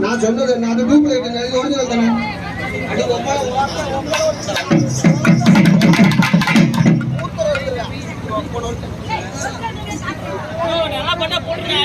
நான் சொன்னது நான் டூப்ளிகேட் ஒரிஜினல் தானே அடி நல்லா பண்ணா போட்டு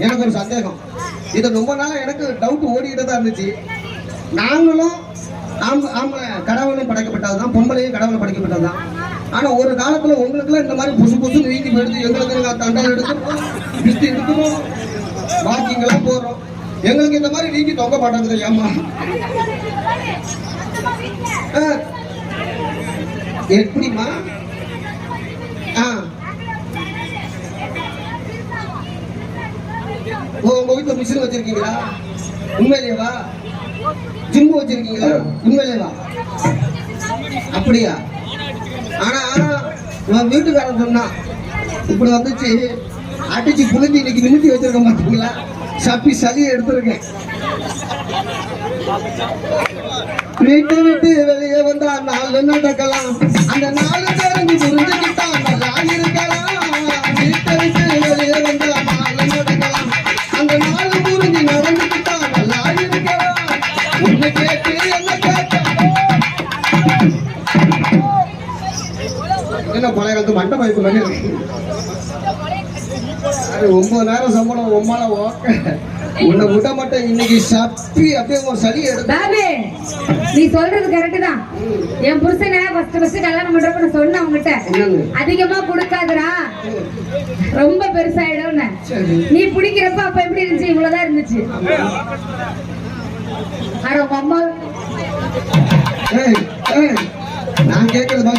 எனக்கு ஒரு சந்தேகம். இது ரொம்ப நாளா எனக்கு டவுட் ஓடிக்கிட்டு தான் இருந்துச்சு. நாங்களும் கடவுளும் படைக்கப்பட்டதுதான், பொம்பளையும் கடவுளும் படைக்கப்பட்டதுதான். ஆனா ஒரு காலத்துல உங்களுக்குலாம் இந்த மாதிரி புசு புசு வீங்கி போயிடுச்சு. எங்களுக்கு தண்டல் எடுக்கணும், பிஸ்தி எடுக்கணும், வாக்கிங் எல்லாம் போறோம். எங்களுக்கு இந்த மாதிரி வீங்கி தொங்க மாட்டாங்க. ஏமா எப்படிமா? உங்க வீட்டுல மிஷின் வச்சிருக்கீங்களா? உண்மையிலேவா? ஜிம்மு வச்சிருக்கீங்களா? உண்மையிலேவா? அப்படியா? ஆனா வீட்டுக்காரன் சொன்னா இப்படி வந்துச்சு, அடிச்சு புளிஞ்சு இன்னைக்கு நிமித்தி வச்சிருக்க மாட்டீங்களா? சப்பி சளியை எடுத்திருக்கேன். வீட்டு விட்டு வெளியே வந்தா 4 நடக்கலாம், அந்த 4 பேரும் புரிஞ்சுக்கிட்டா நல்லா இருக்கலாம். வீட்டை விட்டு வெளியே வந்தா 4 நடக்கலாம், அந்த 4 புரிஞ்சு நடந்துக்கிட்டா நல்லா இருக்கலாம். உன்னை கேட்டு என்ன கேட்ட என்ன பழைய காலத்து மண்டை பைப்பு மாதிரி இருக்கு. 9 நேரம் சம்பளம் உம்மால ஓக்க உன்னை விட மாட்டேன். இன்னைக்கு சப்பி அப்படியே ஒரு சளி எடுத்து. நீ சொல்றது கரெக்ட் தான். என் புருஷனை ஃபர்ஸ்ட் கல்யாணம் பண்றப்ப நான் சொன்னேன் அவங்ககிட்ட, அதிகமா கொடுக்காதடா ரொம்ப பெருசாயிடும். நீ பிடிக்கிறப்ப அப்ப எப்படி இருந்துச்சு? இவ்வளவுதான் இருந்துச்சு. அம்மா நான் கேட்கறது